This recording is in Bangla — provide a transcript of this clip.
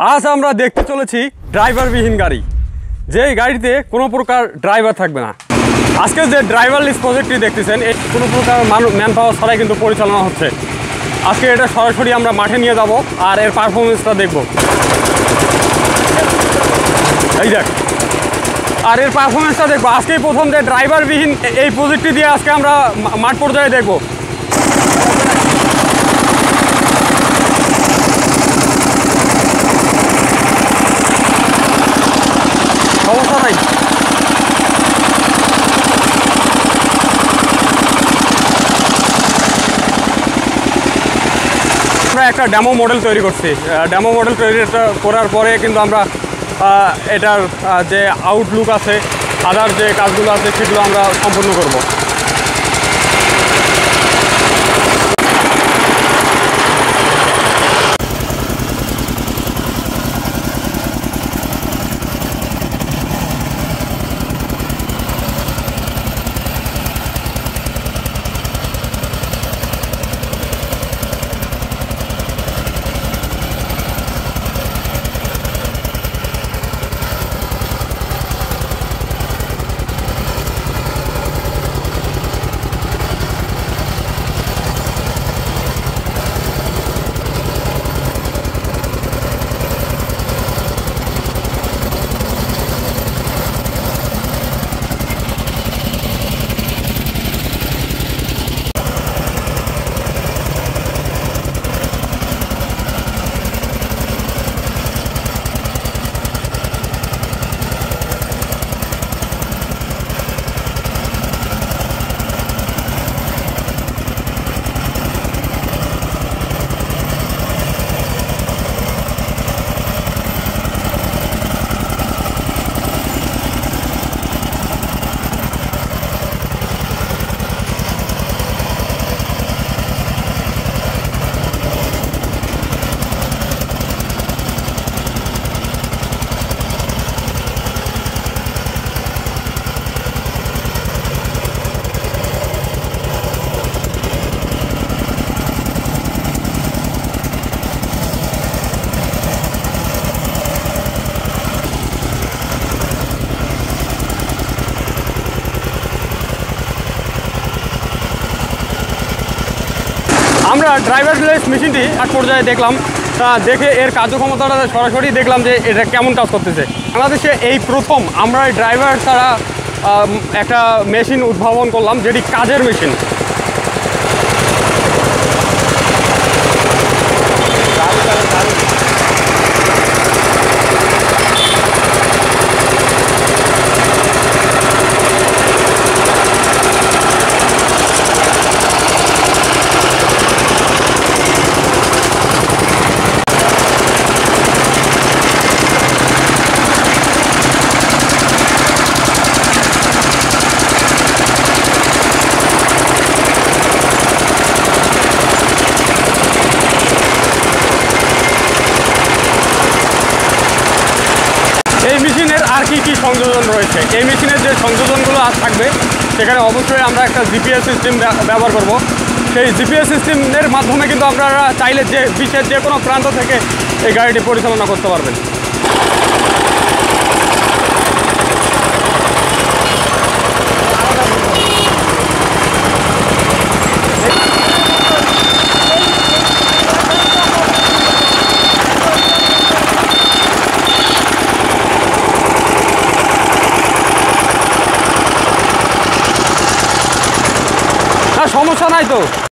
আজ আমরা দেখতে চলেছি ড্রাইভারবিহীন গাড়ি, যেই গাড়িতে কোনো প্রকার ড্রাইভার থাকবে না। আজকে যে ড্রাইভারলেস প্রজেক্টটি দেখতেছেন, এই কোনো প্রকার ম্যান পাওয়ার ছাড়াই কিন্তু পরিচালনা হচ্ছে। আজকে এটা সরাসরি আমরা মাঠে নিয়ে যাব আর এর পারফরমেন্সটা দেখব। এই দেখ, আর এর পারফরমেন্সটা দেখবো। আজকেই প্রথম যে ড্রাইভারবিহীন এই প্রজেক্টটি দিয়ে আজকে আমরা মাঠ পর্যায়ে দেখব। সমস্যা নাই, আমরা একটা ডেমো মডেল তৈরি করছি। ডেমো মডেল তৈরি করার পরে কিন্তু আমরা এটার যে আউটলুক আছে, আদার যে কাজগুলো আছে সেগুলো আমরা সম্পূর্ণ করব। আমরা ড্রাইভারলেস মেশিনটি এক পর্যায়ে দেখলাম, দেখে এর কার্যক্ষমতাটা সরাসরি দেখলাম যে এটা কেমন কাজ করতেছে। বাংলাদেশে এই প্রথম আমরা ড্রাইভার ছাড়া একটা মেশিন উদ্ভাবন করলাম, যেটি কাজের মেশিন। এই মেশিনের আর কি সংযোজন রয়েছে, এই মেশিনের যে সংযোজনগুলো আজ থাকবে সেখানে অবশ্যই আমরা একটা জিপিএস সিস্টেম ব্যবহার করব। সেই জিপিএস সিস্টেমের মাধ্যমে কিন্তু আপনারা চাইলে যে বিশ্বের যে কোনো প্রান্ত থেকে এই গাড়িটি পরিচালনা করতে পারবেন। সমস্যা নাই তো।